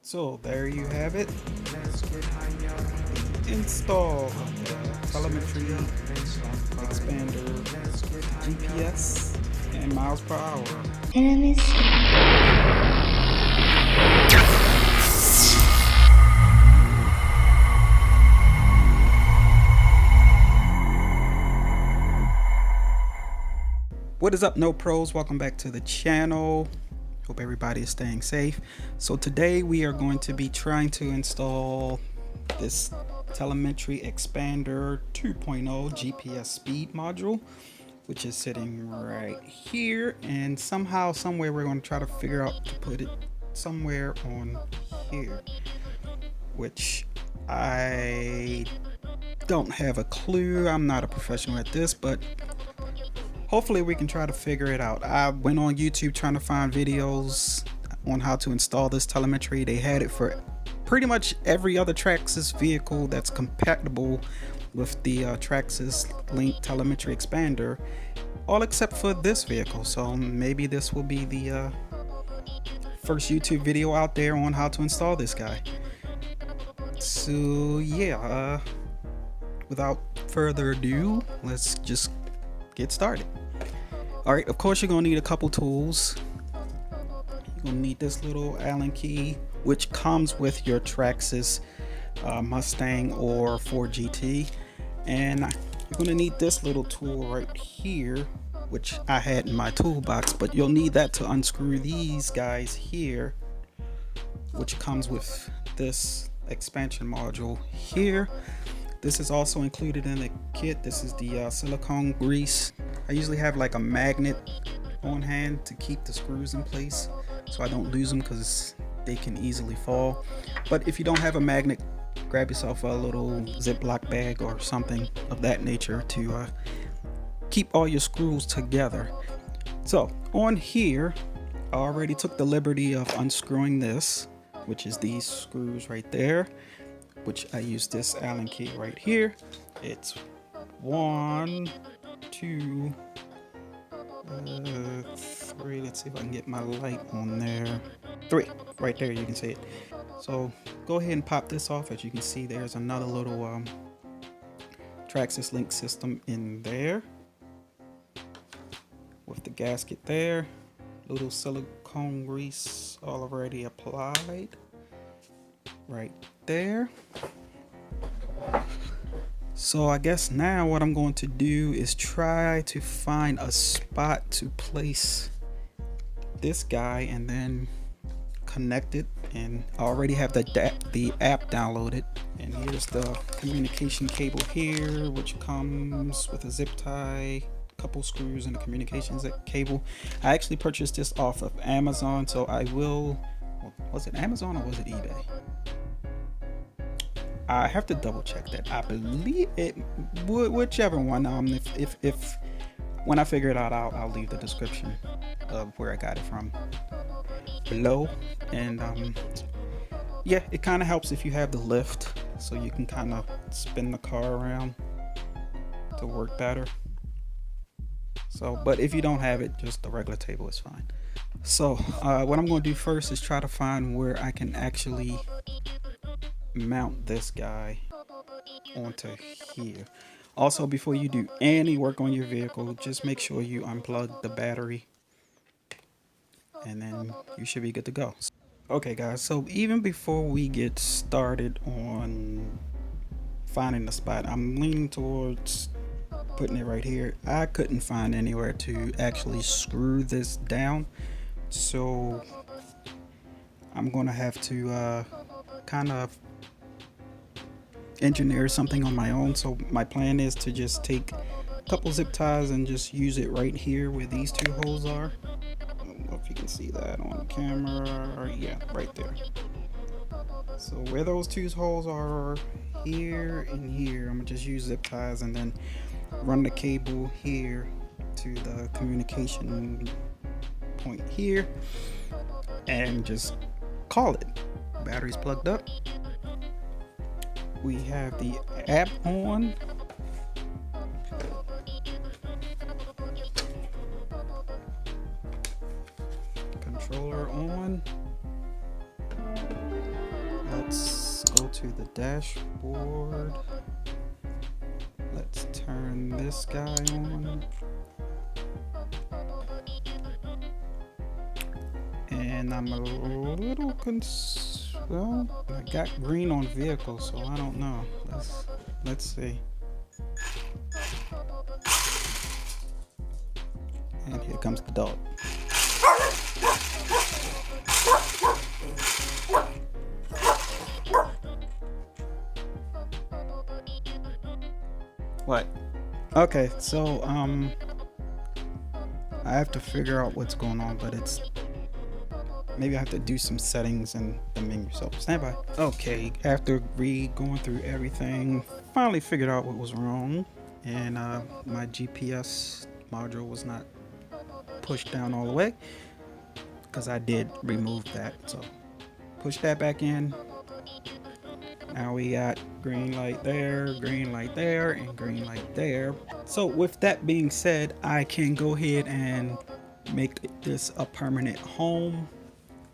So there you have it. Install telemetry, expander, GPS, and miles per hour. Enemies. What is up, no pros? Welcome back to the channel. Hope everybody is staying safe. So today we are going to be trying to install this telemetry expander 2.0 GPS speed module, which is sitting right here, and somehow, somewhere, we're going to try to figure out to put it somewhere on here, which I don't have a clue. I'm not a professional at this, but hopefully we can try to figure it out. I went on YouTube trying to find videos on how to install this telemetry. They had it for pretty much every other Traxxas vehicle that's compatible with the Traxxas Link telemetry expander, all except for this vehicle. So maybe this will be the first YouTube video out there on how to install this guy. So yeah, without further ado, let's just get started. Alright, of course you're gonna need a couple tools. You're gonna need this little Allen key, which comes with your Traxxas Mustang or Ford GT, and you're gonna need this little tool right here, which I had in my toolbox, but you'll need that to unscrew these guys here, which comes with this expansion module here. This is also included in the kit. This is the silicone grease. I usually have like a magnet on hand to keep the screws in place so I don't lose them, because they can easily fall. But if you don't have a magnet, grab yourself a little Ziploc bag or something of that nature to keep all your screws together. So on here, I already took the liberty of unscrewing this, which is these screws right there, which I use this Allen key right here. It's 1, 2, 3. Let's see if I can get my light on there. 3, right there, you can see it. So go ahead and pop this off. As you can see, there's another little Traxxas Link system in there with the gasket there. Little silicone grease already applied right there. So I guess now what I'm going to do is try to find a spot to place this guy and then connect it. And I already have the app downloaded, and here's the communication cable here, which comes with a zip tie, couple screws, and a communications cable. I actually purchased this off of Amazon, so I will, was it Amazon or was it eBay? I have to double check that. I believe it, whichever one. If when I figure it out, I'll leave the description of where I got it from below. And yeah, it kind of helps if you have the lift, so you can kind of spin the car around to work better. So, but if you don't have it, just the regular table is fine. So what I'm going to do first is try to find where I can actually mount this guy onto here. Also, before you do any work on your vehicle, just make sure you unplug the battery, and then you should be good to go. Okay guys, so even before we get started on finding the spot, I'm leaning towards putting it right here. I couldn't find anywhere to actually screw this down, so I'm gonna have to kind of engineer something on my own. So my plan is to just take a couple zip ties and just use it right here where these two holes are. I don't know if you can see that on camera. Yeah, right there. So where those two holes are, here and here, I'm gonna just use zip ties and then run the cable here to the communication point here and just call it. Battery's plugged up. We have the app on. Controller on. to the dashboard. Let's turn this guy on. And I'm a little well, I got green on vehicle, so I don't know. Let's see. And here comes the dog. What? Okay, so I have to figure out what's going on, but it's maybe I have to do some settings in the menu. So stand by. Okay, after going through everything, finally figured out what was wrong, and my GPS module was not pushed down all the way because I did remove that. So push that back in. Now we got green light there, green light there, and green light there. So with that being said, I can go ahead and make this a permanent home,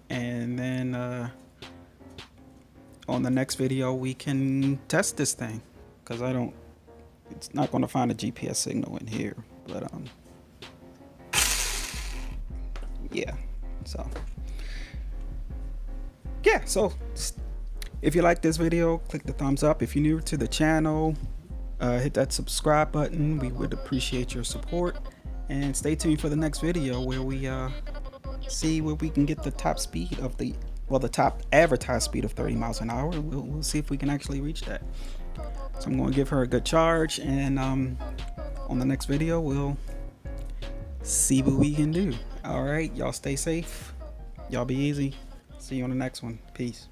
and then on the next video we can test this thing, because it's not going to find a GPS signal in here, but yeah, so yeah, so if you like this video, click the thumbs up. If you're new to the channel, hit that subscribe button. We would appreciate your support, and stay tuned for the next video where we see where we can get the top speed of the top advertised speed of 30 miles an hour. We'll see if we can actually reach that. So I'm going to give her a good charge, and on the next video we'll see what we can do. All right, y'all stay safe, y'all be easy. See you on the next one. Peace.